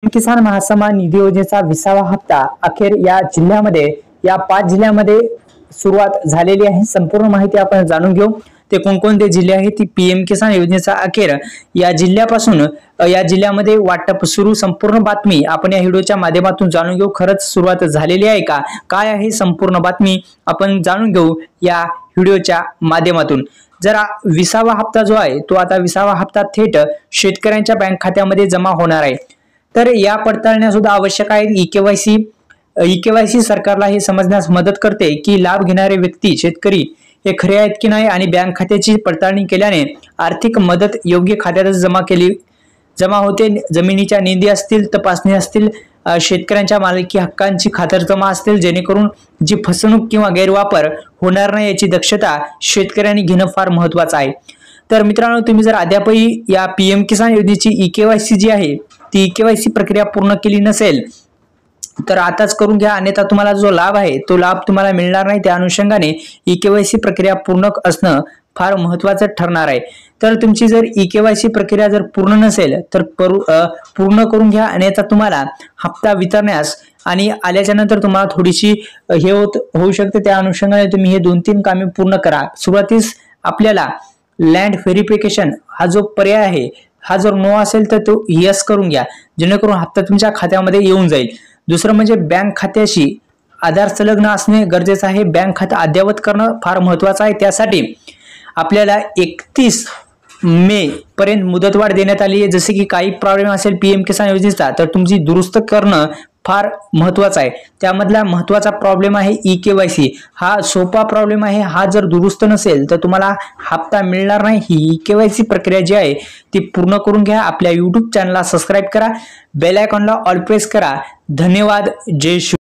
किसान महासन्मान निधी योजनेचा 20वा हप्ता अखेर या 5 जिल्ह्यामध्ये सुरुवात झालेली आहे। संपूर्ण माहिती आपण जाणून घेऊ। ते कोणकोणते जिल्हे आहेत ती पीएम किसान योजनेचा अखेर या जिल्ह्यामध्ये वाटप सुरू। संपूर्ण बातमी आपण या व्हिडिओच्या माध्यमातून जाणून घेऊ। खरंच सुरुवात झालेली आहे का, काय आहे संपूर्ण बातमी आपण जाणून घेऊ या व्हिडिओच्या माध्यमातून। जरा 20वा हप्ता जो आहे तो आता 20वा हप्ता थेट शेतकऱ्यांच्या बँक खात्यामध्ये जमा होणार आहे। तर या पडताळण्या सुद्धा आवश्यक आहेत। ई-केवायसी सरकारला हे समजण्यास मदत करते की लाभ घेणारे व्यक्ती शेतकरी हे खरे आहेत की नाही आणि बँक खात्याची पडताळणी केल्याने आर्थिक मदत योग्य खात्यात जमा होते। जमिनीच्या नोंदी असतील, तपासणी असतील, शेतकऱ्यांच्या मालकी हक्कांची खातरजमा असतील, जेणेकरून जी फसवणूक किंवा गैरवापर होणार नाही याची दक्षता शेतकऱ्यांनी घेणं फार महत्त्वाचं आहे। तर मित्रांनो, तुम्ही जर अद्यापही या पीएम किसान योजनेची ई-केवायसी जी आहे ती ई-केवायसी प्रक्रिया पूर्ण केली नसेल तर आताच करून घ्या, अन्यथा तुम्हाला जो लाभ आहे तो लाभ तुम्हाला मिळणार नाही। त्या अनुषंगाने ई-केवायसी प्रक्रिया पूर्ण असणं फार महत्त्वाचं ठरणार आहे। तर तुमची जर ई-केवायसी प्रक्रिया जर पूर्ण नसेल तर पूर्ण करून घ्या, अन्यथा तुम्हाला हप्ता वितरण्यास आणि आल्याच्या नंतर तुम्हाला थोडीशी होऊ शकते। त्या अनुषंगाने तुम्ही हे 2-3 कामे पूर्ण करा। सुरुवातीस आपल्याला लँड व्हेरिफिकेशन हा जो पर्याय आहे हा जर नो असेल तर तो यस करून घ्या, जेणेकरून हप्ता तुमच्या खात्यामध्ये येऊन जाईल। दुसरं म्हणजे बँक खात्याशी आधार संलग्न असणे गरजेचं आहे। बँक खाते अद्ययावत करणं फार महत्त्वाचं आहे। त्यासाठी आपल्याला 31 मे पर्यंत मुदतवाढ देण्यात आली आहे। जसे की काही प्रॉब्लेम असेल पीएम किसान योजनेचा तर तुमची दुरुस्त करणं फार महत्त्वाचं आहे। त्यामधला महत्त्वाचा प्रॉब्लेम आहे ई-केवायसी। हा सोपा प्रॉब्लेम आहे। हा जर दुरुस्त नसेल तर तुम्हाला हप्ता मिळणार नाही। ही ई-केवायसी प्रक्रिया जी आहे ती पूर्ण करून घ्या। आपल्या YouTube चॅनलला सबस्क्राइब करा, बेल आयकॉनला ऑल प्रेस करा। धन्यवाद। जय श्री